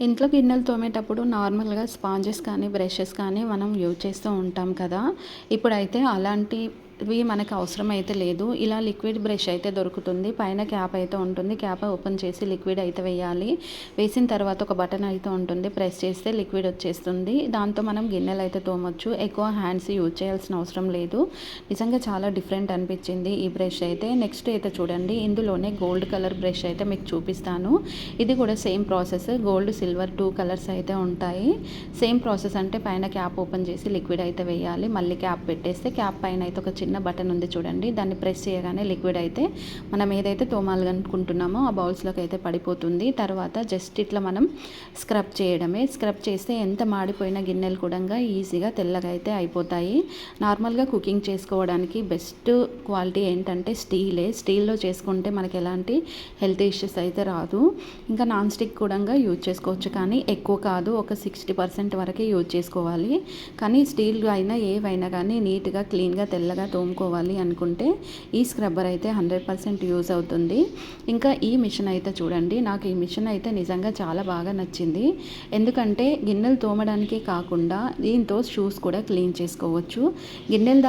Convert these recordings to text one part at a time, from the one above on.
ఇంట్లో గిన్నెలు తోమేటప్పుడు నార్మల్‌గా స్పాంజెస్ కానీ, బ్రషెస్ కానీ మనం యూజ్ చేస్తూ ఉంటాం కదా! ఇప్పుడైతే అలాంటివి మనకు అవసరం అయితే లేదు. ఇలా లిక్విడ్ బ్రష్ అయితే దొరుకుతుంది. పైన క్యాప్ అయితే ఉంటుంది. క్యాప్ ఓపెన్ చేసి లిక్విడ్ అయితే వేయాలి. వేసిన తర్వాత ఒక బటన్ అయితే ఉంటుంది. ప్రెస్ చేస్తే లిక్విడ్ వచ్చేస్తుంది. దాంతో మనం గిన్నెలు అయితే తోమొచ్చు. ఎక్కువ హ్యాండ్స్ యూజ్ చేయాల్సిన అవసరం లేదు. నిజంగా చాలా డిఫరెంట్ అనిపించింది ఈ బ్రష్ అయితే. నెక్స్ట్ అయితే చూడండి, ఇందులోనే గోల్డ్ కలర్ బ్రష్ అయితే మీకు చూపిస్తాను. ఇది కూడా same process. Gold, silver 2 colours అయితే ఉంటాయి. సేమ్ ప్రాసెస్ అంటే పైన క్యాప్ ఓపెన్ చేసి లిక్విడ్ అయితే వేయాలి. మళ్ళీ క్యాప్ పెట్టేస్తే క్యాప్ పైన అయితే ఒక చిన్న బటన్ ఉంది చూడండి, దాన్ని ప్రెస్ చేయగానే లిక్విడ్ అయితే మనం ఏదైతే తోమాలనుకుంటున్నామో ఆ బౌల్స్లోకి అయితే పడిపోతుంది. తర్వాత జస్ట్ ఇట్లా మనం స్క్రబ్ చేయడమే. స్క్రబ్ చేస్తే ఎంత మాడిపోయిన గిన్నెలు కూడా ఈజీగా తెల్లగా అయితే అయిపోతాయి. నార్మల్గా కుకింగ్ చేసుకోవడానికి బెస్ట్ క్వాలిటీ ఏంటంటే స్టీల్లో చేసుకుంటే మనకి ఎలాంటి హెల్త్ ఇష్యూస్ అయితే రాదు. ఇంకా నాన్ స్టిక్ కూడా యూజ్ చేసుకోవచ్చు, కానీ ఎక్కువ కాదు, ఒక 60% వరకే యూజ్ చేసుకోవాలి. కానీ స్టీల్ అయినా ఏవైనా కానీ నీట్గా క్లీన్గా తెల్లగా తోముకోవాలి అనుకుంటే ఈ స్క్రబ్బర్ అయితే 100% యూజ్ అవుతుంది. ఇంకా ఈ మిషన్ అయితే చూడండి, నాకు ఈ మిషన్ అయితే నిజంగా చాలా బాగా నచ్చింది. ఎందుకంటే గిన్నెలు తోమడానికి కాకుండా దీంతో షూస్ కూడా క్లీన్ చేసుకోవచ్చు. గిన్నెలు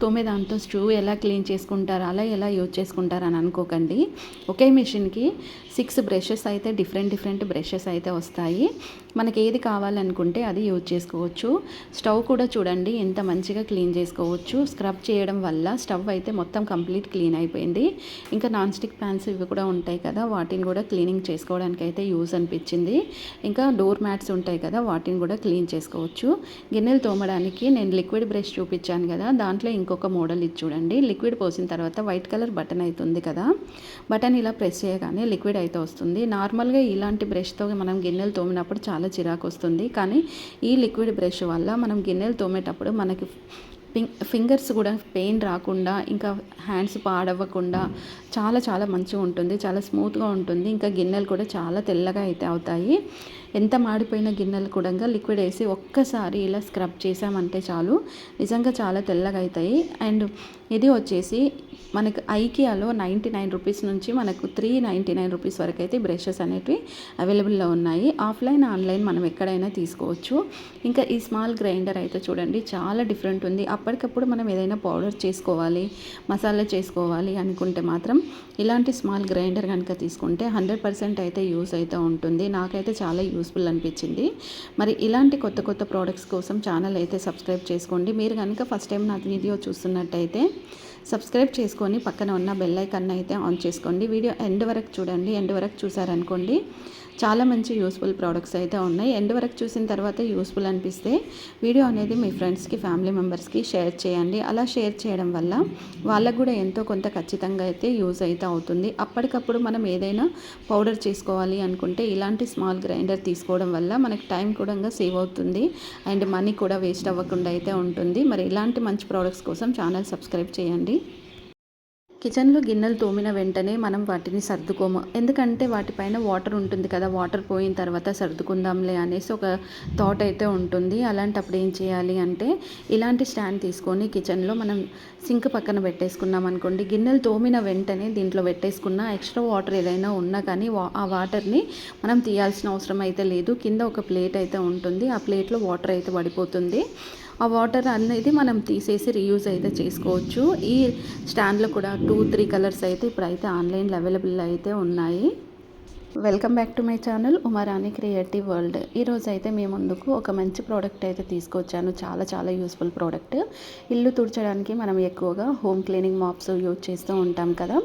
తోమే దాంతో షూ ఎలా క్లీన్ చేసుకుంటారు, అలా ఎలా యూజ్ చేసుకుంటారు అని అనుకోకండి. ఒకే మిషన్కి 6 బ్రషెస్ అయితే డిఫరెంట్ బ్రషెస్ అయితే వస్తాయి. మనకి ఏది కావాలనుకుంటే అది యూజ్ చేసుకోవచ్చు. స్టవ్ కూడా చూడండి ఎంత మంచిగా క్లీన్ చేసుకోవచ్చు. స్క్రబ్ చేయడం వల్ల స్టవ్ అయితే మొత్తం కంప్లీట్ క్లీన్ అయిపోయింది. ఇంకా నాన్ స్టిక్ ప్యాన్స్ ఇవి కూడా ఉంటాయి కదా, వాటిని కూడా క్లీనింగ్ చేసుకోవడానికి అయితే యూజ్ అనిపించింది. ఇంకా డోర్ మ్యాట్స్ ఉంటాయి కదా, వాటిని కూడా క్లీన్ చేసుకోవచ్చు. గిన్నెలు తోమడానికి నేను లిక్విడ్ బ్రష్ చూపించాను కదా, దాంట్లో ఇంకొక మోడల్ ఇది చూడండి. లిక్విడ్ పోసిన తర్వాత వైట్ కలర్ బటన్ అవుతుంది కదా, బటన్ ఇలా ప్రెస్ చేయగానే లిక్విడ్ అయితే వస్తుంది. నార్మల్గా ఇలాంటి బ్రష్తో మనం గిన్నెలు తోమినప్పుడు చాలా చిరాకు వస్తుంది. కానీ ఈ లిక్విడ్ బ్రష్ వల్ల మనం గిన్నెలు తోమేటప్పుడు మనకి ఫింగర్స్ కూడా పెయిన్ రాకుండా, ఇంకా హ్యాండ్స్ పాడవ్వకుండా చాలా మంచిగా ఉంటుంది. చాలా స్మూత్గా ఉంటుంది. ఇంకా గిన్నెలు కూడా చాలా తెల్లగా అయితే అవుతాయి. ఎంత మాడిపోయిన గిన్నెలు కూడా లిక్విడ్ వేసి ఒక్కసారి ఇలా స్క్రబ్ చేసామంటే చాలు, నిజంగా చాలా తెల్లగా అవుతాయి. అండ్ ఇది వచ్చేసి మనకు ఐకియాలో 99 రూపీస్ నుంచి మనకు 399 రూపీస్ వరకు అయితే బ్రషెస్ అనేటివి అవైలబుల్లో ఉన్నాయి. ఆఫ్లైన్, ఆన్లైన్ మనం ఎక్కడైనా తీసుకోవచ్చు. ఇంకా ఈ స్మాల్ గ్రైండర్ అయితే చూడండి చాలా డిఫరెంట్ ఉంది. అప్పటికప్పుడు మనం ఏదైనా పౌడర్ చేసుకోవాలి, మసాలా చేసుకోవాలి అనుకుంటే మాత్రం ఇలాంటి స్మాల్ గ్రైండర్ కనుక తీసుకుంటే 100% అయితే యూస్ అయితే ఉంటుంది. నాకైతే చాలా యూస్ఫుల్ అనిపించింది. మరి ఇలాంటి కొత్త ప్రోడక్ట్స్ కోసం ఛానల్ అయితే సబ్స్క్రైబ్ చేసుకోండి. మీరు కనుక ఫస్ట్ టైం నా వీడియో చూస్తున్నట్టయితే సబ్స్క్రైబ్ చేసుకొని పక్కన ఉన్న బెల్ ఐకాన్ అయితే ఆన్ చేసుకోండి. వీడియో ఎండ్ వరకు చూడండి. ఎండ్ వరకు చూసారనుకోండి చాలా మంచి యూస్ఫుల్ ప్రోడక్ట్స్ అయితే ఉన్నాయి. ఎండ్ వరకు చూసిన తర్వాత యూస్ఫుల్ అనిపిస్తే వీడియో అనేది మీ ఫ్రెండ్స్కి, ఫ్యామిలీ మెంబర్స్కి షేర్ చేయండి. అలా షేర్ చేయడం వల్ల వాళ్ళకు కూడా ఎంతో కొంత ఖచ్చితంగా అయితే యూజ్ అయితే అవుతుంది. అప్పటికప్పుడు మనం ఏదైనా పౌడర్ చేసుకోవాలి అనుకుంటే ఇలాంటి స్మాల్ గ్రైండర్ తీసుకోవడం వల్ల మనకి టైం కూడా సేవ్ అవుతుంది. అండ్ మనీ కూడా వేస్ట్ అవ్వకుండా అయితే ఉంటుంది. మరి ఇలాంటి మంచి ప్రోడక్ట్స్ కోసం ఛానల్ సబ్స్క్రైబ్ చేయండి. కిచెన్లో గిన్నెలు తోమిన వెంటనే మనం వాటిని సర్దుకోము. ఎందుకంటే వాటిపైన వాటర్ ఉంటుంది కదా, వాటర్ పోయిన తర్వాత సర్దుకుందాంలే అనేసి ఒక థాట్ అయితే ఉంటుంది. అలాంటప్పుడు ఏం చేయాలి అంటే ఇలాంటి స్టాండ్ తీసుకొని కిచెన్లో మనం సింక్ పక్కన పెట్టేసుకున్నాం అనుకోండి, గిన్నెలు తోమిన వెంటనే దీంట్లో పెట్టేసుకున్న ఎక్స్ట్రా వాటర్ ఏదైనా ఉన్నా కానీ ఆ వాటర్ని మనం తీయాల్సిన అవసరం అయితే లేదు. కింద ఒక ప్లేట్ అయితే ఉంటుంది. ఆ ప్లేట్లో వాటర్ అయితే పడిపోతుంది. ఆ వాటర్ అనేది మనం తీసేసి రీయూజ్ అయితే చేసుకోవచ్చు. ఈ స్టాండ్లో కూడా 2-3 కలర్స్ అయితే ఇప్పుడైతే ఆన్లైన్లో అవైలబుల్ అయితే ఉన్నాయి. Welcome back to my channel Uma Rani creative world. ఈరోజు అయితే మీ ముందుకు ఒక మంచి ప్రోడక్ట్ అయితే తీసుకొచ్చాను. చాలా యూస్ఫుల్ ప్రోడక్ట్. ఇల్లు తుడచడానికి మనం ఎక్కువగా హోమ్ క్లీనింగ్ మాప్స్ యూజ్ చేస్తూ ఉంటాం కదా.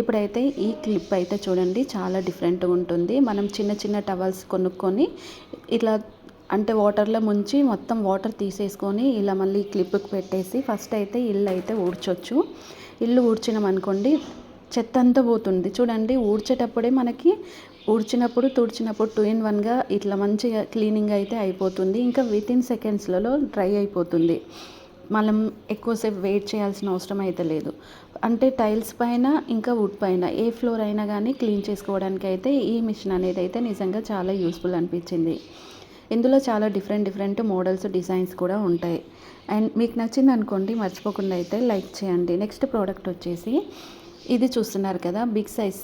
ఇప్పుడైతే ఈ క్లిప్ అయితే చూడండి చాలా డిఫరెంట్గా ఉంటుంది. మనం చిన్న టవల్స్ కొనుక్కొని ఇట్లా అంటే వాటర్లో ముంచి మొత్తం వాటర్ తీసేసుకొని ఇలా మళ్ళీ క్లిప్కి పెట్టేసి ఫస్ట్ అయితే ఇల్లు అయితే ఊడ్చొచ్చు. ఇల్లు ఊడ్చినాం అనుకోండి చెత్త అంతా పోతుంది. చూడండి ఊడ్చేటప్పుడే మనకి తుడిచినప్పుడు 2 in 1గా ఇట్లా మంచిగా క్లీనింగ్ అయితే అయిపోతుంది. ఇంకా వితిన్ సెకండ్స్లలో డ్రై అయిపోతుంది. మనం ఎక్కువసేపు వెయిట్ చేయాల్సిన అవసరం అయితే లేదు. అంటే టైల్స్ పైన ఇంకా వుడ్ పైన ఏ ఫ్లోర్ అయినా కానీ క్లీన్ చేసుకోవడానికి అయితే ఈ మిషన్ అనేది అయితే నిజంగా చాలా యూస్ఫుల్ అనిపించింది. ఇందులో చాలా డిఫరెంట్ మోడల్స్, డిజైన్స్ కూడా ఉంటాయి. అండ్ మీకు నచ్చింది అనుకోండి, మర్చిపోకుండా అయితే లైక్ చేయండి. నెక్స్ట్ ప్రోడక్ట్ వచ్చేసి ఇది చూస్తున్నారు కదా, బిగ్ సైజ్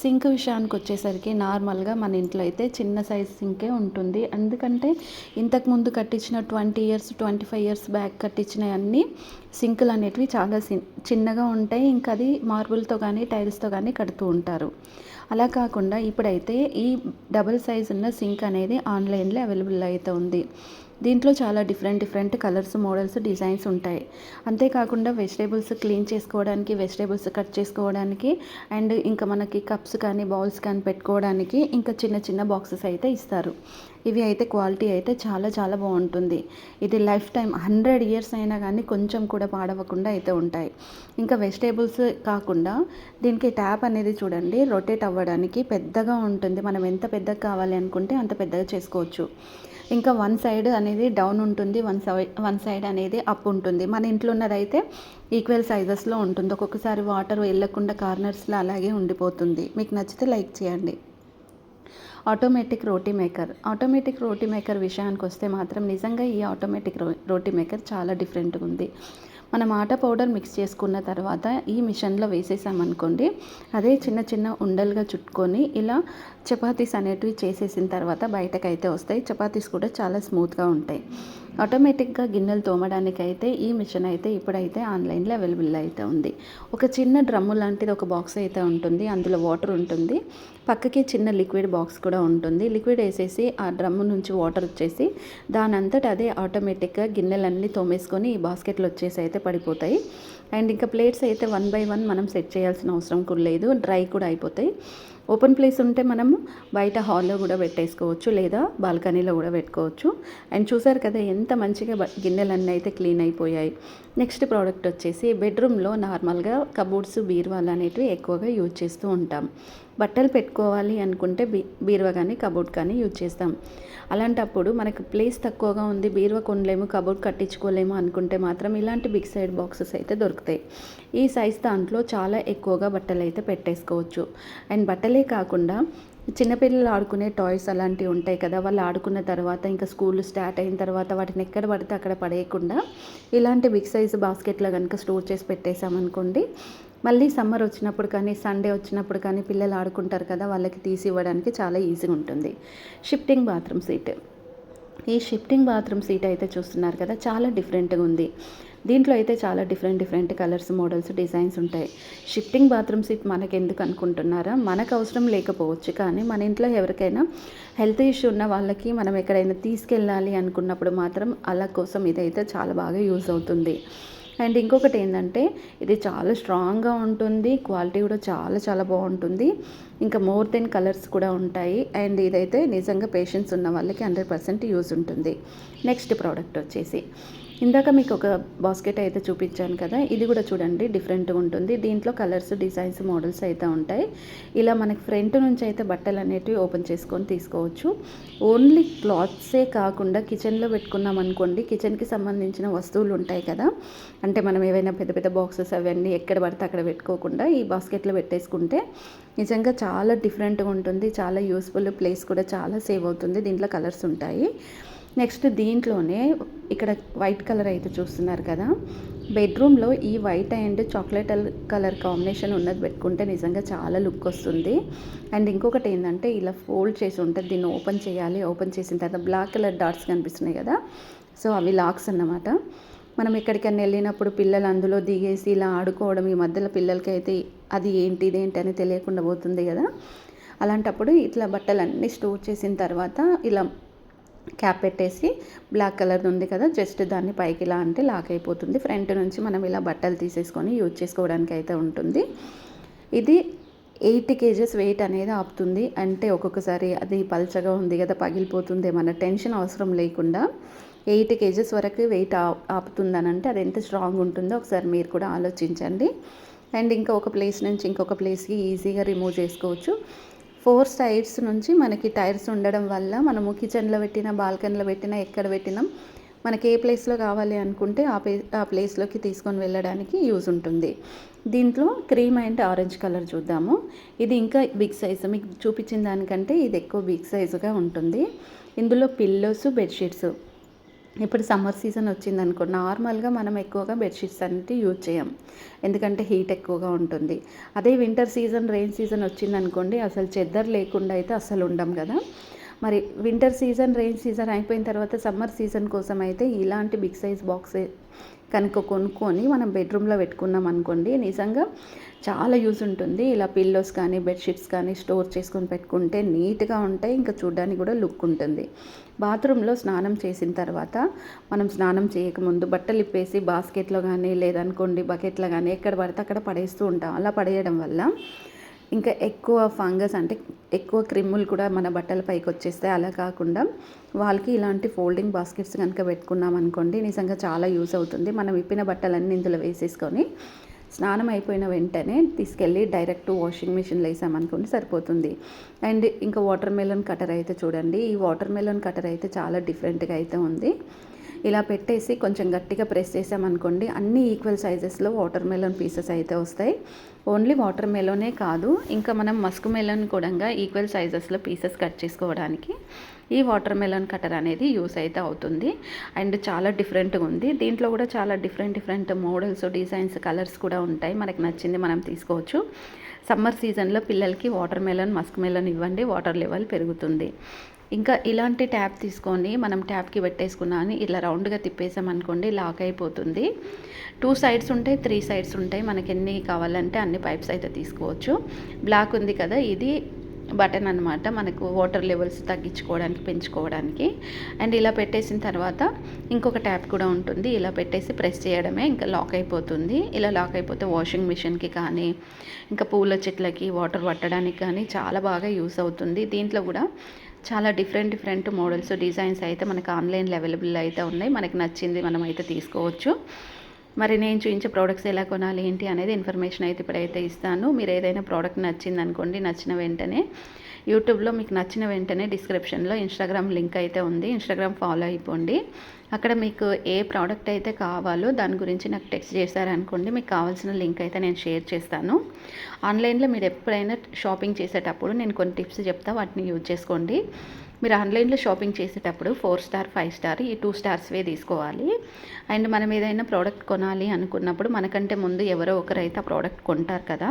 సింక్ విషయానికి వచ్చేసరికి నార్మల్గా మన ఇంట్లో అయితే చిన్న సైజ్ సింకే ఉంటుంది. ఎందుకంటే ఇంతకుముందు కట్టించిన 20 ఇయర్స్ 25 ఇయర్స్ బ్యాక్ కట్టించిన అన్ని సింకులు అనేటివి చాలా చిన్నగా ఉంటాయి. ఇంకా అది మార్బుల్తో కానీ టైల్స్తో కానీ కడుతూ ఉంటారు. అలా కాకుండా ఇప్పుడైతే ఈ డబుల్ సైజ్ ఉన్న సింక్ అనేది ఆన్లైన్లో అవైలబుల్ అయితే ఉంది. దీంట్లో చాలా డిఫరెంట్ కలర్స్, మోడల్స్, డిజైన్స్ ఉంటాయి. అంతేకాకుండా వెజిటేబుల్స్ క్లీన్ చేసుకోవడానికి, వెజిటేబుల్స్ కట్ చేసుకోవడానికి, అండ్ ఇంకా మనకి కప్స్ కానీ బౌల్స్ కానీ పెట్టుకోవడానికి ఇంకా చిన్న బాక్సెస్ అయితే ఇస్తారు. ఇవి అయితే క్వాలిటీ అయితే చాలా బాగుంటుంది. ఇది లైఫ్ టైం 100 ఇయర్స్ అయినా కానీ కొంచెం కూడా పాడవకుండా అయితే ఉంటాయి. ఇంకా వెజిటేబుల్స్ కాకుండా దీనికి ట్యాప్ అనేది చూడండి, రొటేట్ అవ్వడానికి పెద్దగా ఉంటుంది. మనం ఎంత పెద్దగా కావాలి అనుకుంటే అంత పెద్దగా చేసుకోవచ్చు. ఇంకా వన్ సైడ్ అనేది డౌన్ ఉంటుంది, వన్ సైడ్ అనేది అప్ ఉంటుంది. మన ఇంట్లో ఉన్నదైతే ఈక్వల్ సైజెస్లో ఉంటుంది. ఒక్కొక్కసారి వాటర్ వెళ్ళకుండా కార్నర్స్లో అలాగే ఉండిపోతుంది. మీకు నచ్చితే లైక్ చేయండి. ఆటోమేటిక్ రోటీ మేకర్ విషయానికి వస్తే మాత్రం నిజంగా ఈ ఆటోమేటిక్ రోటీ మేకర్ చాలా డిఫరెంట్గా ఉంది. మనం ఆటా పౌడర్ మిక్స్ చేసుకున్న తర్వాత ఈ మిషన్లో వేసేసామనుకోండి, అదే చిన్న ఉండలుగా చుట్టుకొని ఇలా చపాతీస్ అనేటివి చేసేసిన తర్వాత బయటకైతే వస్తాయి. చపాతీస్ కూడా చాలా స్మూత్గా ఉంటాయి. ఆటోమేటిక్గా గిన్నెలు తోమడానికి అయితే ఈ మిషన్ అయితే ఇప్పుడైతే ఆన్లైన్లో అవైలబుల్ అయితే ఉంది. ఒక చిన్న డ్రమ్ము లాంటిది ఒక బాక్స్ అయితే ఉంటుంది. అందులో వాటర్ ఉంటుంది. పక్కకి చిన్న లిక్విడ్ బాక్స్ కూడా ఉంటుంది. లిక్విడ్ వేసేసి ఆ డ్రమ్ము నుంచి వాటర్ వచ్చేసి దాని అంతటా అదే ఆటోమేటిక్గా గిన్నెలన్నీ తోమేసుకొని ఈ బాస్కెట్లో వచ్చేసి అయితే పడిపోతాయి. అండ్ ఇంకా ప్లేట్స్ అయితే 1 by 1 మనం సెట్ చేయాల్సిన అవసరం కూడా లేదు. డ్రై కూడా అయిపోతాయి. ఓపెన్ ప్లేస్ ఉంటే మనము బయట హాల్లో కూడా పెట్టేసుకోవచ్చు, లేదా బాల్కనీలో కూడా పెట్టుకోవచ్చు. అండ్ చూసారు కదా ఎంత మంచిగా గిన్నెలన్నీ అయితే క్లీన్ అయిపోయాయి. నెక్స్ట్ ప్రోడక్ట్ వచ్చేసి బెడ్రూమ్లో నార్మల్గా కబోర్డ్స్, బీరువాలు అనేటివి ఎక్కువగా యూజ్ చేస్తూ ఉంటాం. బట్టలు పెట్టుకోవాలి అనుకుంటే బీరువా కానీ కబోర్డ్ కానీ యూజ్ చేస్తాం. అలాంటప్పుడు మనకు ప్లేస్ తక్కువగా ఉంది, బీరువా కొనలేము, కబోర్డ్ కట్టించుకోలేము అనుకుంటే మాత్రం ఇలాంటి బిగ్ సైడ్ బాక్సెస్ అయితే దొరుకుతాయి. ఈ సైజ్ దాంట్లో చాలా ఎక్కువగా బట్టలు అయితే పెట్టేసుకోవచ్చు. అండ్ బట్టలే కాకుండా చిన్నపిల్లలు ఆడుకునే టాయ్స్ అలాంటివి ఉంటాయి కదా, వాళ్ళు ఆడుకున్న తర్వాత ఇంకా స్కూల్ స్టార్ట్ అయిన తర్వాత వాటిని ఎక్కడ పడితే అక్కడ పడేయకుండా ఇలాంటి బిగ్ సైజు బాస్కెట్లో కనుక స్టోర్ చేసి పెట్టేసామనుకోండి, మళ్ళీ సమ్మర్ వచ్చినప్పుడు కానీ సండే వచ్చినప్పుడు కానీ పిల్లలు ఆడుకుంటారు కదా, వాళ్ళకి తీసి ఇవ్వడానికి చాలా ఈజీగా ఉంటుంది. Shifting bathroom seat. ఈ షిఫ్టింగ్ బాత్రూమ్ సీట్ అయితే చూస్తున్నారు కదా, చాలా డిఫరెంట్గా ఉంది. దీంట్లో అయితే చాలా డిఫరెంట్ కలర్స్, మోడల్స్, డిజైన్స్ ఉంటాయి. షిఫ్టింగ్ బాత్రూమ్ సీట్ మనకు ఎందుకు అనుకుంటున్నారా? మనకు అవసరం లేకపోవచ్చు, కానీ మన ఇంట్లో ఎవరికైనా హెల్త్ ఇష్యూ ఉన్న వాళ్ళకి మనం ఎక్కడైనా తీసుకెళ్ళాలి అనుకున్నప్పుడు మాత్రం అలా కోసం ఇదైతే చాలా బాగా యూజ్ అవుతుంది. అండ్ ఇంకొకటి ఏంటంటే ఇది చాలా స్ట్రాంగ్గా ఉంటుంది, క్వాలిటీ కూడా చాలా బాగుంటుంది. ఇంకా మోర్ దెన్ కలర్స్ కూడా ఉంటాయి. అండ్ ఇదైతే నిజంగా పేషెన్స్ ఉన్న వాళ్ళకి 100% యూజ్ ఉంటుంది. నెక్స్ట్ ప్రోడక్ట్ వచ్చేసి ఇందాక మీకు ఒక బాస్కెట్ అయితే చూపించాను కదా, ఇది కూడా చూడండి డిఫరెంట్గా ఉంటుంది. దీంట్లో కలర్స్, డిజైన్స్, మోడల్స్ అయితే ఉంటాయి. ఇలా మనకి ఫ్రంట్ నుంచి అయితే బట్టలు అనేటివి ఓపెన్ చేసుకొని తీసుకోవచ్చు. ఓన్లీ క్లాత్సే కాకుండా కిచెన్లో పెట్టుకున్నాం అనుకోండి, కిచెన్కి సంబంధించిన వస్తువులు ఉంటాయి కదా, అంటే మనం ఏవైనా పెద్ద బాక్సెస్ అవన్నీ ఎక్కడ పడితే అక్కడ పెట్టుకోకుండా ఈ బాస్కెట్లో పెట్టేసుకుంటే నిజంగా చాలా డిఫరెంట్గా ఉంటుంది. చాలా యూస్ఫుల్, ప్లేస్ కూడా చాలా సేవ్ అవుతుంది. దీంట్లో కలర్స్ ఉంటాయి. నెక్స్ట్ దీంట్లోనే ఇక్కడ వైట్ కలర్ అయితే చూస్తున్నారు కదా, బెడ్రూమ్లో ఈ white and chocolate colour combination ఉన్నది పెట్టుకుంటే నిజంగా చాలా లుక్ వస్తుంది. అండ్ ఇంకొకటి ఏంటంటే ఇలా ఫోల్డ్ చేసి ఉంటుంది, దీన్ని ఓపెన్ చేయాలి. ఓపెన్ చేసిన తర్వాత బ్లాక్ కలర్ డాట్స్ కనిపిస్తున్నాయి కదా, సో అవి లాక్స్ అన్నమాట. మనం ఎక్కడికైనా వెళ్ళినప్పుడు పిల్లలు అందులో దిగేసి ఇలా ఆడుకోవడం, ఈ మధ్యలో పిల్లలకి అయితే అది ఏంటి ఇదేంటి అని తెలియకుండా పోతుంది కదా, అలాంటప్పుడు ఇట్లా బట్టలన్నీ స్టోర్ చేసిన తర్వాత ఇలా క్యాప్ పెట్టేసి బ్లాక్ కలర్ ఉంది కదా, జస్ట్ దాన్ని పైకి ఇలా అంటే లాక్ అయిపోతుంది. ఫ్రంట్ నుంచి మనం ఇలా బట్టలు తీసేసుకొని యూజ్ చేసుకోవడానికి అయితే ఉంటుంది. ఇది 80 kgs వెయిట్ అనేది ఆపుతుంది. అంటే ఒక్కొక్కసారి అది పల్చగా ఉంది కదా పగిలిపోతుంది మన టెన్షన్ అవసరం లేకుండా 80 kgs వరకు వెయిట్ ఆపుతుందని అంటే అది ఎంత స్ట్రాంగ్ ఉంటుందో ఒకసారి మీరు కూడా ఆలోచించండి. అండ్ ఇంకా ఒక ప్లేస్ నుంచి ఇంకొక ప్లేస్కి ఈజీగా రిమూవ్ చేసుకోవచ్చు. 4 సైడ్స్ నుంచి మనకి టైర్స్ ఉండడం వల్ల మనము కిచెన్లో పెట్టినా, బాల్కనీలో పెట్టినా, ఎక్కడ పెట్టినా మనకి ఏ ప్లేస్లో కావాలి అనుకుంటే ఆ ప్లేస్లోకి తీసుకొని వెళ్ళడానికి యూజ్ ఉంటుంది. దీంట్లో క్రీమ్ అండ్ ఆరెంజ్ కలర్ చూద్దాము. ఇది ఇంకా బిగ్ సైజు, మీకు చూపించిన దానికంటే ఇది ఎక్కువ బిగ్ సైజుగా ఉంటుంది. ఇందులో పిల్లోస్, బెడ్షీట్స్ ఇప్పుడు సమ్మర్ సీజన్ వచ్చిందనుకో నార్మల్గా మనం ఎక్కువగా బెడ్షీట్స్ అనేది యూజ్ చేయం, ఎందుకంటే హీట్ ఎక్కువగా ఉంటుంది. అదే వింటర్ సీజన్, రెయిన్ సీజన్ వచ్చిందనుకోండి అసలు చెద్దరు లేకుండా అయితే అస్సలు ఉండం కదా. మరి వింటర్ సీజన్, రెయిన్ సీజన్ అయిపోయిన తర్వాత సమ్మర్ సీజన్ కోసం అయితే ఇలాంటి బిగ్ సైజ్ బాక్సే కనుక కొనుక్కొని మనం బెడ్రూమ్లో పెట్టుకున్నాం అనుకోండి నిజంగా చాలా యూజ్ ఉంటుంది. ఇలా పిల్లోస్ కానీ బెడ్షీట్స్ కానీ స్టోర్ చేసుకొని పెట్టుకుంటే నీట్గా ఉంటాయి, ఇంకా చూడడానికి కూడా లుక్ ఉంటుంది. బాత్రూంలో స్నానం చేసిన తర్వాత మనం స్నానం చేయకముందు బట్టలు ఇప్పేసి బాస్కెట్లో కానీ లేదనుకోండి బకెట్లో కానీ ఎక్కడ పడితే అక్కడ పడేస్తూ ఉంటాం. అలా పడేయడం వల్ల ఇంకా ఎక్కువ ఫంగస్ అంటే ఎక్కువ క్రిములు కూడా మన బట్టల పైకి వచ్చేస్తాయి. అలా కాకుండా వాళ్ళకి ఇలాంటి ఫోల్డింగ్ బాస్కెట్స్ కనుక పెట్టుకున్నాం అనుకోండి నిజంగా చాలా యూస్ అవుతుంది. మనం విప్పిన బట్టలన్నీ ఇందులో వేసేసుకొని స్నానం అయిపోయిన వెంటనే తీసుకెళ్ళి డైరెక్ట్ వాషింగ్ మిషన్లో వేసామనుకోండి సరిపోతుంది. అండ్ ఇంకా వాటర్ మెలన్ కటర్ అయితే చూడండి, ఈ వాటర్ మెలన్ కటర్ అయితే చాలా డిఫరెంట్గా అయితే ఉంది. ఇలా పెట్టేసి కొంచెం గట్టిగా ప్రెస్ చేసామనుకోండి అన్ని ఈక్వల్ సైజెస్లో వాటర్ మెలన్ పీసెస్ అయితే వస్తాయి. ఓన్లీ వాటర్ మెలోనే కాదు, ఇంకా మనం మస్క్ మెలన్ కూడా ఈక్వల్ సైజెస్లో పీసెస్ కట్ చేసుకోవడానికి ఈ వాటర్ మెలన్ కటర్ అనేది యూస్ అయితే అవుతుంది. అండ్ చాలా డిఫరెంట్గా ఉంది. దీంట్లో కూడా చాలా డిఫరెంట్ మోడల్స్, డిజైన్స్, కలర్స్ కూడా ఉంటాయి. మనకి నచ్చింది మనం తీసుకోవచ్చు. సమ్మర్ సీజన్లో పిల్లలకి వాటర్ మెలన్, మస్క్ మెలన్ ఇవ్వండి, వాటర్ లెవెల్ పెరుగుతుంది. ఇంకా ఇలాంటి ట్యాప్ తీసుకొని మనం ట్యాప్కి పెట్టేసుకున్నాను ఇలా రౌండ్గా తిప్పేసామనుకోండి లాక్ అయిపోతుంది. 2 సైడ్స్ ఉంటాయి, 3 సైడ్స్ ఉంటాయి. మనకి ఎన్ని కావాలంటే అన్ని పైప్స్ అయితే తీసుకోవచ్చు. బ్లాక్ ఉంది కదా, ఇది బటన్ అనమాట, మనకు వాటర్ లెవెల్స్ తగ్గించుకోవడానికి, పెంచుకోవడానికి. అండ్ ఇలా పెట్టేసిన తర్వాత ఇంకొక ట్యాప్ కూడా ఉంటుంది. ఇలా పెట్టేసి ప్రెస్ చేయడమే, ఇంకా లాక్ అయిపోతుంది. ఇలా లాక్ అయిపోతే వాషింగ్ మిషన్కి కానీ ఇంకా పూల చెట్లకి వాటర్ పట్టడానికి కానీ చాలా బాగా యూస్ అవుతుంది. దీంట్లో కూడా చాలా డిఫరెంట్ మోడల్స్, డిజైన్స్ అయితే మనకు ఆన్లైన్లో అవైలబుల్ అయితే ఉన్నాయి. మనకి నచ్చింది మనం అయితే తీసుకోవచ్చు. మరి నేను చూపించే ప్రోడక్ట్స్ ఎలా కొనాలి ఏంటి అనేది ఇన్ఫర్మేషన్ అయితే ఇప్పుడైతే ఇస్తాను. మీరు ఏదైనా ప్రోడక్ట్ నచ్చింది అనుకోండి, నచ్చిన వెంటనే యూట్యూబ్లో మీకు నచ్చిన వెంటనే డిస్క్రిప్షన్లో ఇన్స్టాగ్రామ్ లింక్ అయితే ఉంది, ఇన్స్టాగ్రామ్ ఫాలో అయిపోండి. అక్కడ మీకు ఏ ప్రోడక్ట్ అయితే కావాలో దాని గురించి నాకు టెక్స్ట్ చేశారనుకోండి, మీకు కావాల్సిన లింక్ అయితే నేను షేర్ చేస్తాను. ఆన్లైన్లో మీరు ఎప్పుడైనా షాపింగ్ చేసేటప్పుడు నేను కొన్ని టిప్స్ చెప్తా, వాటిని యూజ్ చేసుకోండి. మీరు ఆన్లైన్లో షాపింగ్ చేసేటప్పుడు 4 స్టార్, 5 స్టార్ ఈ 2 స్టార్స్వే తీసుకోవాలి. అండ్ మనం ఏదైనా ప్రోడక్ట్ కొనాలి అనుకున్నప్పుడు మనకంటే ముందు ఎవరో ఒకరైతే ఆ ప్రోడక్ట్ కొంటారు కదా,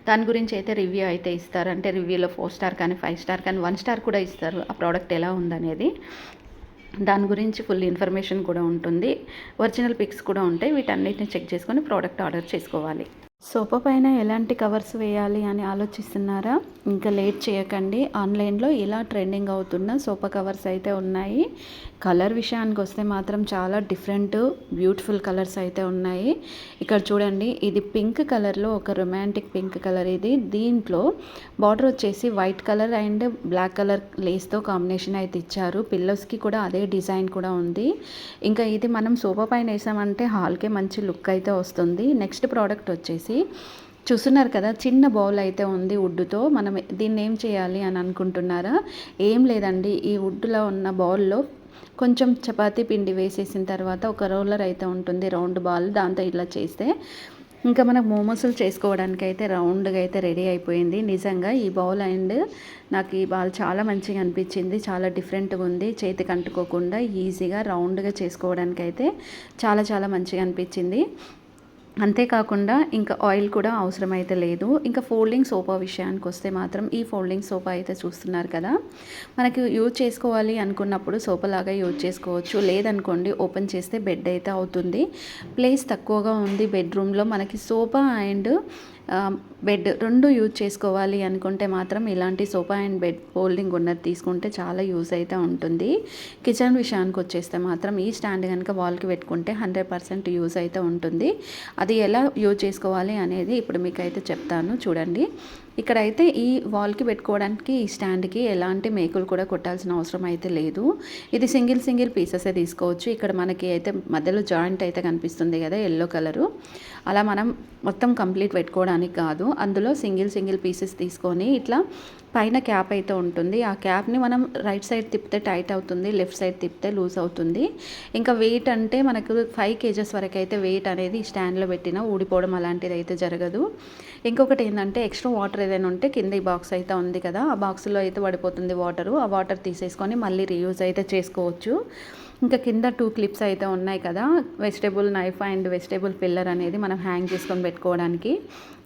దాని గురించి అయితే రివ్యూ అయితే ఇస్తారు. అంటే రివ్యూలో 4 స్టార్ కానీ 5 స్టార్ కానీ 1 స్టార్ కూడా ఇస్తారు. ఆ ప్రోడక్ట్ ఎలా ఉందనేది, దాని గురించి ఫుల్ ఇన్ఫర్మేషన్ కూడా ఉంటుంది, ఒరిజినల్ పిక్స్ కూడా ఉంటాయి. వీటన్నిటిని చెక్ చేసుకొని ప్రోడక్ట్ ఆర్డర్ చేసుకోవాలి. సోఫా పైన ఎలాంటి కవర్స్ వేయాలి అని ఆలోచిస్తున్నారా? ఇంకా లేట్ చేయకండి. ఆన్లైన్లో ఇలా ట్రెండింగ్ అవుతున్న సోఫా కవర్స్ అయితే ఉన్నాయి. కలర్ విషయానికి వస్తే మాత్రం చాలా డిఫరెంట్ బ్యూటిఫుల్ కలర్స్ అయితే ఉన్నాయి. ఇక్కడ చూడండి, ఇది పింక్ కలర్లో ఒక రొమాంటిక్ పింక్ కలర్. ఇది దీంట్లో బార్డర్ వచ్చేసి white colour and black colour లేస్తో కాంబినేషన్ అయితే ఇచ్చారు. పిల్లోస్కి కూడా అదే డిజైన్ కూడా ఉంది. ఇంకా ఇది మనం సోఫా పైన వేసామంటే హాల్కే మంచి లుక్ అయితే వస్తుంది. నెక్స్ట్ ప్రోడక్ట్ వచ్చేసి చూస్తున్నారు కదా, చిన్న బౌల్ అయితే ఉంది వుడ్తో. మనం దీన్ని ఏం చేయాలి అని అనుకుంటున్నారా? ఏం లేదండి, ఈ వుడ్లో ఉన్న బౌల్లో కొంచెం చపాతీ పిండి వేసేసిన తర్వాత ఒక రోలర్ అయితే ఉంటుంది, రౌండ్ బాల్, దాంతో ఇలా చేస్తే ఇంకా మనకు మోమోసులు చేసుకోవడానికి అయితే రౌండ్గా అయితే రెడీ అయిపోయింది. నిజంగా ఈ బౌల్ అండ్ నాకు ఈ బాల్ చాలా మంచిగా అనిపించింది. చాలా డిఫరెంట్గా ఉంది, చేతికి అంటుకోకుండా ఈజీగా రౌండ్గా చేసుకోవడానికి అయితే చాలా మంచిగా అనిపించింది. అంతేకాకుండా ఇంకా ఆయిల్ కూడా అవసరం అయితే లేదు. ఇంకా ఫోల్డింగ్ సోఫా విషయానికి వస్తే మాత్రం ఈ ఫోల్డింగ్ సోఫా అయితే చూస్తున్నారు కదా, మనకి యూజ్ చేసుకోవాలి అనుకున్నప్పుడు సోఫా లాగా యూజ్ చేసుకోవచ్చు. లేదనుకోండి ఓపెన్ చేస్తే బెడ్ అయితే అవుతుంది. ప్లేస్ తక్కువగా ఉంది బెడ్రూమ్లో, మనకి సోఫా అండ్ బెడ్ రెండు యూజ్ చేసుకోవాలి అనుకుంటే మాత్రం ఇలాంటి సోఫా అండ్ బెడ్ ఫోల్డింగ్ ఉన్నది తీసుకుంటే చాలా యూజ్ అయితే ఉంటుంది. కిచెన్ విషయానికి వచ్చేస్తే మాత్రం ఈ స్టాండ్ కనుక వాల్కి పెట్టుకుంటే 100% యూజ్ అయితే ఉంటుంది. అది ఎలా యూజ్ చేసుకోవాలి అనేది ఇప్పుడు మీకు అయితే చెప్తాను చూడండి. ఇక్కడైతే ఈ వాల్కి పెట్టుకోవడానికి ఈ స్టాండ్కి ఎలాంటి మేకులు కూడా కొట్టాల్సిన అవసరం అయితే లేదు. ఇది సింగిల్ పీసెసే తీసుకోవచ్చు. ఇక్కడ మనకి అయితే మధ్యలో జాయింట్ అయితే కనిపిస్తుంది కదా ఎల్లో కలరు, అలా మనం మొత్తం కంప్లీట్ పెట్టుకోవడానికి కాదు, అందులో సింగిల్ పీసెస్ తీసుకొని ఇట్లా పైన క్యాప్ అయితే ఉంటుంది. ఆ క్యాప్ని మనం రైట్ సైడ్ తిప్పితే టైట్ అవుతుంది, లెఫ్ట్ సైడ్ తిప్పితే లూజ్ అవుతుంది. ఇంకా వెయిట్ అంటే మనకు 5 kgs వరకు అయితే వెయిట్ అనేది స్టాండ్లో పెట్టినా ఊడిపోవడం అలాంటిది అయితే జరగదు. ఇంకొకటి ఏంటంటే ఎక్స్ట్రా వాటర్ ఏదైనా ఉంటే కింద ఈ బాక్స్ అయితే ఉంది కదా, ఆ బాక్స్లో అయితే పడిపోతుంది వాటరు. ఆ వాటర్ తీసేసుకొని మళ్ళీ రీయూజ్ అయితే చేసుకోవచ్చు. ఇంకా కింద 2 క్లిప్స్ అయితే ఉన్నాయి కదా, vegetable knife and vegetable pillar అనేది మనం హ్యాంగ్ చేసుకొని పెట్టుకోవడానికి.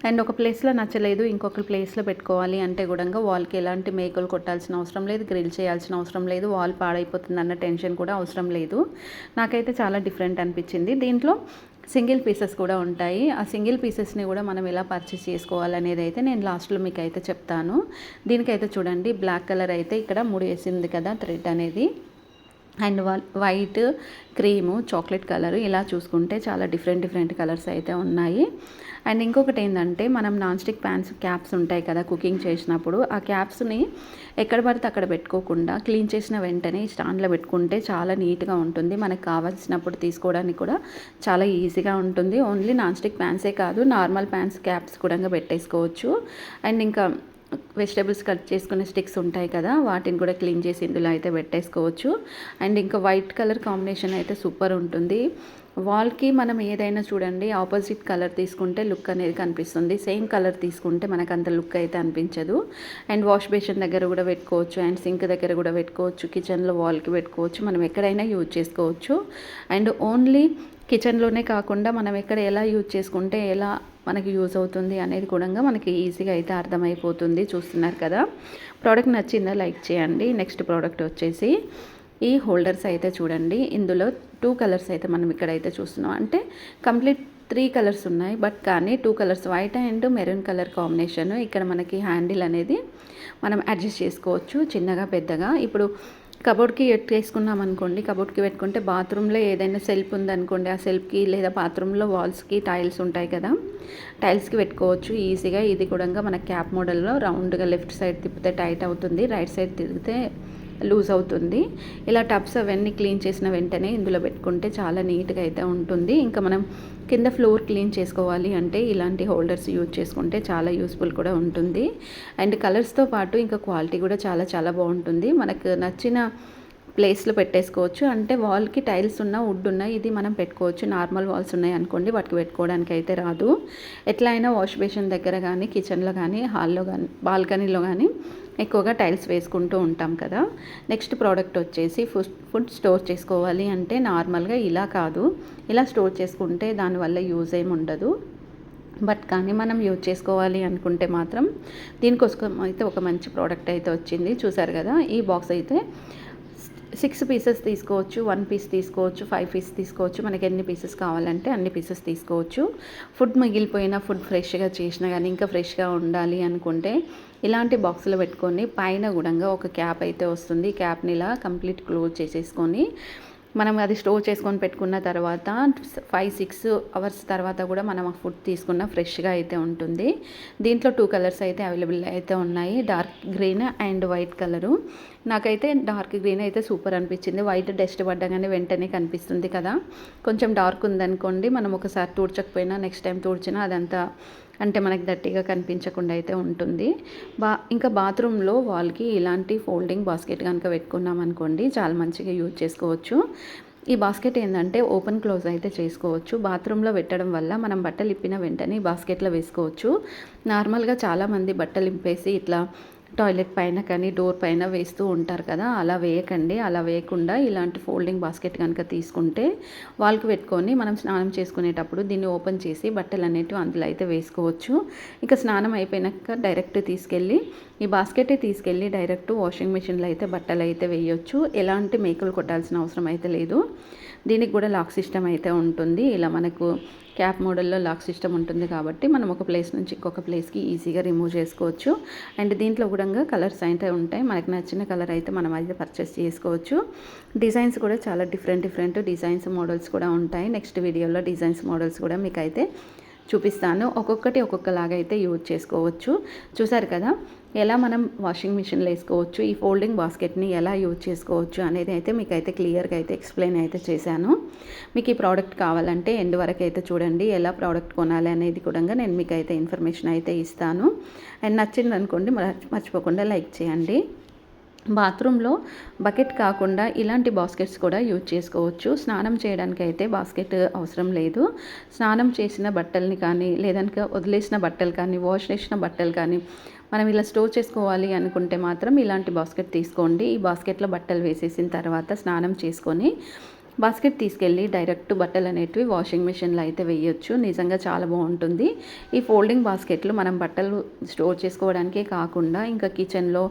అండ్ ఒక ప్లేస్లో నచ్చలేదు ఇంకొక ప్లేస్లో పెట్టుకోవాలి అంటే కూడా వాల్కి ఎలాంటి మేకులు కొట్టాల్సిన అవసరం లేదు, గ్రిల్ చేయాల్సిన అవసరం లేదు, వాల్ పాడైపోతుంది అన్న టెన్షన్ కూడా అవసరం లేదు. నాకైతే చాలా డిఫరెంట్ అనిపించింది. దీంట్లో సింగిల్ పీసెస్ కూడా ఉంటాయి. ఆ సింగిల్ పీసెస్ని కూడా మనం ఎలా పర్చేస్ చేసుకోవాలనేది అయితే నేను లాస్ట్లో మీకు అయితే చెప్తాను. దీనికైతే చూడండి బ్లాక్ కలర్ అయితే ఇక్కడ ముడి వేసింది కదా థ్రెడ్ అనేది, and white, cream, chocolate colour, ఇలా చూసుకుంటే చాలా డిఫరెంట్ కలర్స్ అయితే ఉన్నాయి. అండ్ ఇంకొకటి ఏంటంటే మనం నాన్ స్టిక్ ప్యాన్స్ క్యాప్స్ ఉంటాయి కదా కుకింగ్ చేసినప్పుడు, ఆ క్యాప్స్ని ఎక్కడ పడితే అక్కడ పెట్టుకోకుండా క్లీన్ చేసిన వెంటనే స్టాండ్లో పెట్టుకుంటే చాలా నీట్గా ఉంటుంది. మనకు కావాల్సినప్పుడు తీసుకోవడానికి కూడా చాలా ఈజీగా ఉంటుంది. ఓన్లీ నాన్ స్టిక్ ప్యాన్సే కాదు, నార్మల్ ప్యాన్స్ క్యాప్స్ కూడా పెట్టేసుకోవచ్చు. అండ్ ఇంకా వెజిటేబుల్స్ కట్ చేసుకునే స్టిక్స్ ఉంటాయి కదా, వాటిని కూడా క్లీన్ చేసి ఇందులో అయితే పెట్టేసుకోవచ్చు. అండ్ ఇంకా వైట్ కలర్ కాంబినేషన్ అయితే సూపర్ ఉంటుంది. వాల్కి మనం ఏదైనా చూడండి ఆపోజిట్ కలర్ తీసుకుంటే లుక్ అనేది కనిపిస్తుంది, సేమ్ కలర్ తీసుకుంటే మనకు అంత లుక్ అయితే అనిపించదు. అండ్ వాష్ బేసిన్ దగ్గర కూడా పెట్టుకోవచ్చు, అండ్ సింక్ దగ్గర కూడా పెట్టుకోవచ్చు, కిచెన్లో వాల్కి పెట్టుకోవచ్చు, మనం ఎక్కడైనా యూజ్ చేసుకోవచ్చు. అండ్ ఓన్లీ కిచెన్లోనే కాకుండా మనం ఎక్కడ ఎలా యూజ్ చేసుకుంటే ఎలా మనకి యూజ్ అవుతుంది అనేది కూడా మనకి ఈజీగా అయితే అర్థమైపోతుంది. చూస్తున్నారు కదా, ప్రోడక్ట్ నచ్చిందా లైక్ చేయండి. నెక్స్ట్ ప్రోడక్ట్ వచ్చేసి ఈ హోల్డర్స్ అయితే చూడండి, ఇందులో 2 కలర్స్ అయితే మనం ఇక్కడైతే చూస్తున్నాం. అంటే కంప్లీట్ 3 కలర్స్ ఉన్నాయి, బట్ కానీ 2 colours white and maroon colour combination. ఇక్కడ మనకి హ్యాండిల్ అనేది మనం అడ్జస్ట్ చేసుకోవచ్చు చిన్నగా పెద్దగా. ఇప్పుడు కబోర్డ్కి వేసుకున్నాం అనుకోండి, కబోర్డ్కి పెట్టుకుంటే బాత్రూంలో ఏదైనా సెల్ఫ్ ఉందనుకోండి, ఆ సెల్ఫ్కి లేదా బాత్రూంలో వాల్స్కి టైల్స్ ఉంటాయి కదా, టైల్స్కి పెట్టుకోవచ్చు ఈజీగా. ఇది కూడా మన క్యాప్ మోడల్లో రౌండ్గా లెఫ్ట్ సైడ్ తిప్పితే టైట్ అవుతుంది, రైట్ సైడ్ తిరిగితే లూజ్ అవుతుంది. ఇలా టబ్స్ అవన్నీ క్లీన్ చేసిన వెంటనే ఇందులో పెట్టుకుంటే చాలా నీట్గా అయితే ఉంటుంది. ఇంకా మనం కింద ఫ్లోర్ క్లీన్ చేసుకోవాలి అంటే ఇలాంటి హోల్డర్స్ యూజ్ చేసుకుంటే చాలా యూస్ఫుల్ కూడా ఉంటుంది. అండ్ కలర్స్తో పాటు ఇంకా క్వాలిటీ కూడా చాలా బాగుంటుంది. మనకు నచ్చిన ప్లేస్లో పెట్టేసుకోవచ్చు. అంటే వాల్కి టైల్స్ ఉన్న వుడ్ ఉన్న ఇది మనం పెట్టుకోవచ్చు. నార్మల్ వాల్స్ ఉన్నాయి అనుకోండి, వాటికి పెట్టుకోవడానికి అయితే రాదు. ఎట్లా అయినా వాష్ బేసిన్ దగ్గర కానీ, కిచెన్లో కానీ, హాల్లో కానీ, బాల్కనీలో కానీ ఎక్కువగా టైల్స్ వేసుకుంటూ ఉంటాం కదా. నెక్స్ట్ ప్రోడక్ట్ వచ్చేసి ఫుడ్ స్టోర్ చేసుకోవాలి అంటే నార్మల్గా ఇలా కాదు, ఇలా స్టోర్ చేసుకుంటే దానివల్ల యూజ్ ఏమి ఉండదు. బట్ కానీ మనం యూజ్ చేసుకోవాలి అనుకుంటే మాత్రం దీనికోసం అయితే ఒక మంచి ప్రోడక్ట్ అయితే వచ్చింది. చూసారు కదా, ఈ బాక్స్ అయితే 6 పీసెస్ తీసుకోవచ్చు, 1 పీస్ తీసుకోవచ్చు, 5 పీస్ తీసుకోవచ్చు. మనకి ఎన్ని పీసెస్ కావాలంటే అన్ని పీసెస్ తీసుకోవచ్చు. ఫుడ్ మిగిలిపోయినా, ఫుడ్ ఫ్రెష్గా చేసినా కానీ ఇంకా ఫ్రెష్గా ఉండాలి అనుకుంటే ఇలాంటి బాక్సులో పెట్టుకొని పైన కూడా ఒక క్యాప్ అయితే వస్తుంది. క్యాప్ని ఇలా కంప్లీట్ క్లోజ్ చేసేసుకొని మనం అది స్టోర్ చేసుకొని పెట్టుకున్న తర్వాత 5-6 అవర్స్ తర్వాత కూడా మనం ఆ ఫుడ్ తీసుకున్న ఫ్రెష్గా అయితే ఉంటుంది. దీంట్లో 2 కలర్స్ అయితే అవైలబుల్ అయితే ఉన్నాయి, dark green and white colour. నాకైతే డార్క్ గ్రీన్ అయితే సూపర్ అనిపించింది. వైట్ డస్ట్ పడ్డగానే వెంటనే కనిపిస్తుంది కదా, కొంచెం డార్క్ ఉందనుకోండి మనం ఒకసారి తుడ్చకపోయినా నెక్స్ట్ టైం తుడిచినా అదంతా అంటే మనకి దట్టిగా కనిపించకుండా అయితే ఉంటుంది. ఇంకా బాత్రూంలో వాల్కి ఇలాంటి ఫోల్డింగ్ బాస్కెట్ కనుక పెట్టుకున్నాం అనుకోండి చాలా మంచిగా యూజ్ చేసుకోవచ్చు. ఈ బాస్కెట్ ఏంటంటే ఓపెన్ క్లోజ్ అయితే చేసుకోవచ్చు. బాత్రూంలో పెట్టడం వల్ల మనం బట్టలు ఇప్పిన వెంటనే బాస్కెట్లో వేసుకోవచ్చు. నార్మల్గా చాలామంది బట్టలు ఇంపేసి ఇట్లా టాయిలెట్ పైన కానీ డోర్ పైన వేస్తూ ఉంటారు కదా, అలా వేయకండి. అలా వేయకుండా ఇలాంటి ఫోల్డింగ్ బాస్కెట్ కనుక తీసుకుంటే వాల్కి పెట్టుకొని మనం స్నానం చేసుకునేటప్పుడు దీన్ని ఓపెన్ చేసి బట్టలు అనేటివి అందులో అయితే వేసుకోవచ్చు. ఇక స్నానం అయిపోయినాక డైరెక్ట్ తీసుకెళ్ళి ఈ బాస్కెట్ తీసుకెళ్ళి డైరెక్ట్ వాషింగ్ మిషన్లో అయితే బట్టలు అయితే వేయొచ్చు. ఎలాంటి మేకులు కొట్టాల్సిన అవసరం అయితే లేదు. దీనికి కూడా లాక్ సిస్టమ్ అయితే ఉంటుంది. ఇలా మనకు క్యాప్ మోడల్లో లాక్ సిస్టమ్ ఉంటుంది కాబట్టి మనం ఒక ప్లేస్ నుంచి ఇంకొక ప్లేస్కి ఈజీగా రిమూవ్ చేసుకోవచ్చు. అండ్ దీంట్లో కూడా కలర్స్ అయితే ఉంటాయి, మనకు నచ్చిన కలర్ అయితే మనం అయితే పర్చేస్ చేసుకోవచ్చు. డిజైన్స్ కూడా చాలా డిఫరెంట్ డిజైన్స్ మోడల్స్ కూడా ఉంటాయి. నెక్స్ట్ వీడియోలో డిజైన్స్ మోడల్స్ కూడా మీకు అయితే చూపిస్తాను. ఒక్కొక్కటి ఒక్కొక్కలాగా అయితే యూజ్ చేసుకోవచ్చు. చూసారు కదా ఎలా మనం వాషింగ్ మిషన్లో వేసుకోవచ్చు, ఈ ఫోల్డింగ్ బాస్కెట్ని ఎలా యూజ్ చేసుకోవచ్చు అనేది అయితే మీకు అయితే క్లియర్గా అయితే ఎక్స్ప్లెయిన్ అయితే చేశాను. మీకు ఈ ప్రోడక్ట్ కావాలంటే ఎండ్ వరకు అయితే చూడండి, ఎలా ప్రోడక్ట్ కొనాలి అనేది కూడా నేను మీకు అయితే ఇన్ఫర్మేషన్ అయితే ఇస్తాను. అండ్ నచ్చింది అనుకోండి మర్చిపోకుండా లైక్ చేయండి. బాత్రూంలో బకెట్ కాకుండా ఇలాంటి బాస్కెట్స్ కూడా యూజ్ చేసుకోవచ్చు. స్నానం చేయడానికి అయితే బాస్కెట్ అవసరం లేదు. స్నానం చేసిన బట్టల్ని కానీ, లేదంటే వదిలేసిన బట్టలు కానీ, వాష్ చేసిన బట్టలు కానీ మనం ఇలా స్టోర్ చేసుకోవాలి అనుకుంటే మాత్రం ఇలాంటి బాస్కెట్ తీసుకోండి. ఈ బాస్కెట్‌లో బట్టలు వేసేసిన తర్వాత స్నానం చేసుకొని బాస్కెట్ తీసుకెళ్ళి డైరెక్ట్ బట్టలు అనేటివి వాషింగ్ మిషన్లో అయితే వేయొచ్చు. నిజంగా చాలా బాగుంటుంది. ఈ ఫోల్డింగ్ బాస్కెట్లు మనం బట్టలు స్టోర్ చేసుకోవడానికే కాకుండా ఇంకా కిచెన్లో,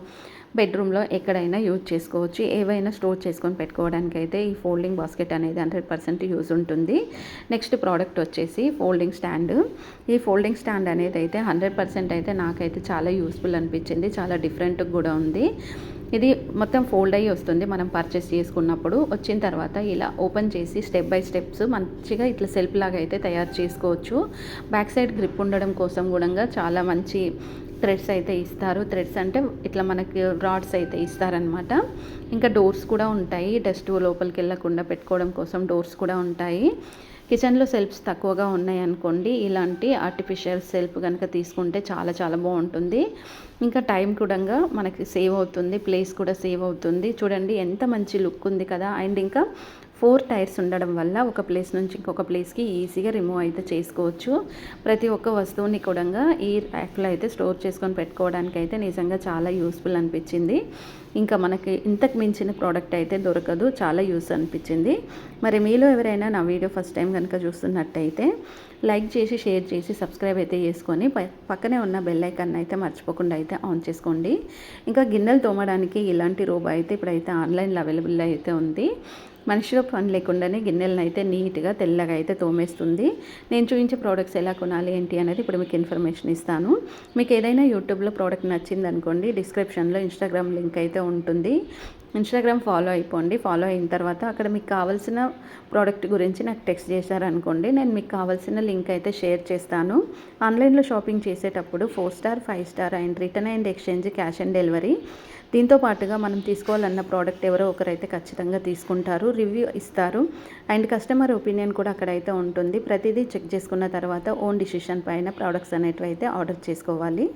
బెడ్రూమ్లో ఎక్కడైనా యూజ్ చేసుకోవచ్చు. ఏవైనా స్టోర్ చేసుకొని పెట్టుకోవడానికి అయితే ఈ ఫోల్డింగ్ బాస్కెట్ అనేది 100% యూజ్ ఉంటుంది. నెక్స్ట్ ప్రోడక్ట్ వచ్చేసి ఫోల్డింగ్ స్టాండ్. ఈ ఫోల్డింగ్ స్టాండ్ అనేది అయితే 100% అయితే నాకైతే చాలా యూస్ఫుల్ అనిపించింది. చాలా డిఫరెంట్గా కూడా ఉంది. ఇది మొత్తం ఫోల్డ్ అయ్యి వస్తుంది మనం పర్చేస్ చేసుకున్నప్పుడు. వచ్చిన తర్వాత ఇలా ఓపెన్ చేసి స్టెప్ బై స్టెప్స్ మంచిగా ఇట్లా సెల్ఫ్ లాగా అయితే తయారు చేసుకోవచ్చు. బ్యాక్ సైడ్ గ్రిప్ ఉండడం కోసం కూడా చాలా మంచి థ్రెడ్స్ అయితే ఇస్తారు. థ్రెడ్స్ అంటే ఇట్లా మనకి రాడ్స్ అయితే ఇస్తారనమాట. ఇంకా డోర్స్ కూడా ఉంటాయి. డస్ట్ లోపలికి వెళ్ళకుండా పెట్టుకోవడం కోసం డోర్స్ కూడా ఉంటాయి. కిచెన్లో సెల్ఫ్స్ తక్కువగా ఉన్నాయి అనుకోండి, ఇలాంటి ఆర్టిఫిషియల్ సెల్ఫ్ కనుక తీసుకుంటే చాలా చాలా బాగుంటుంది. ఇంకా టైం కూడా మనకి సేవ్ అవుతుంది, ప్లేస్ కూడా సేవ్ అవుతుంది. చూడండి ఎంత మంచి లుక్ ఉంది కదా. అండ్ ఇంకా 4 టైర్స్ ఉండడం వల్ల ఒక ప్లేస్ నుంచి ఇంకొక ప్లేస్కి ఈజీగా రిమూవ్ అయితే చేసుకోవచ్చు. ప్రతి ఒక్క వస్తువుని కూడా ఈ ర్యాక్లో అయితే స్టోర్ చేసుకొని పెట్టుకోవడానికి అయితే నిజంగా చాలా యూస్ఫుల్ అనిపించింది. ఇంకా మనకి ఇంతకు మించిన ప్రోడక్ట్ అయితే దొరకదు. చాలా యూస్ అనిపించింది. మరి మీలో ఎవరైనా నా వీడియో ఫస్ట్ టైం కనుక చూస్తున్నట్టయితే లైక్ చేసి, షేర్ చేసి, సబ్స్క్రైబ్ అయితే చేసుకొని పక్కనే ఉన్న బెల్ ఐకాన్ అయితే మర్చిపోకుండా అయితే ఆన్ చేసుకోండి. ఇంకా గిన్నెలు తోమడానికి ఇలాంటి రోబో అయితే ఇప్పుడైతే ఆన్లైన్లో అవైలబుల్ అయితే ఉంది. మనిషిలో పని లేకుండానే గిన్నెలను అయితే నీట్గా తెల్లగా అయితే తోమేస్తుంది. నేను చూపించే ప్రోడక్ట్స్ ఎలా కొనాలి ఏంటి అనేది ఇప్పుడు మీకు ఇన్ఫర్మేషన్ ఇస్తాను. మీకు ఏదైనా యూట్యూబ్లో ప్రోడక్ట్ నచ్చింది అనుకోండి, డిస్క్రిప్షన్లో ఇన్స్టాగ్రామ్ లింక్ అయితే ఉంటుంది. ఇన్స్టాగ్రామ్ ఫాలో అయిపోండి. ఫాలో అయిన తర్వాత అక్కడ మీకు కావాల్సిన ప్రోడక్ట్ గురించి నాకు టెక్స్ట్ చేశారనుకోండి, నేను మీకు కావాల్సిన లింక్ అయితే షేర్ చేస్తాను. ఆన్లైన్లో షాపింగ్ చేసేటప్పుడు 4 star, 5 star and return and exchange, cash on delivery, దీంతో పాటుగా మనం తీసుకోవాలన్న ప్రోడక్ట్ ఎవరో ఒకరైతే ఖచ్చితంగా తీసుకుంటారు, రివ్యూ ఇస్తారు. అండ్ కస్టమర్ ఒపీనియన్ కూడా అక్కడైతే ఉంటుంది. ప్రతిదీ చెక్ చేసుకున్న తర్వాత ఓన్ డిసిషన్ పైన ప్రోడక్ట్స్ అనేటివి అయితే ఆర్డర్ చేసుకోవాలి.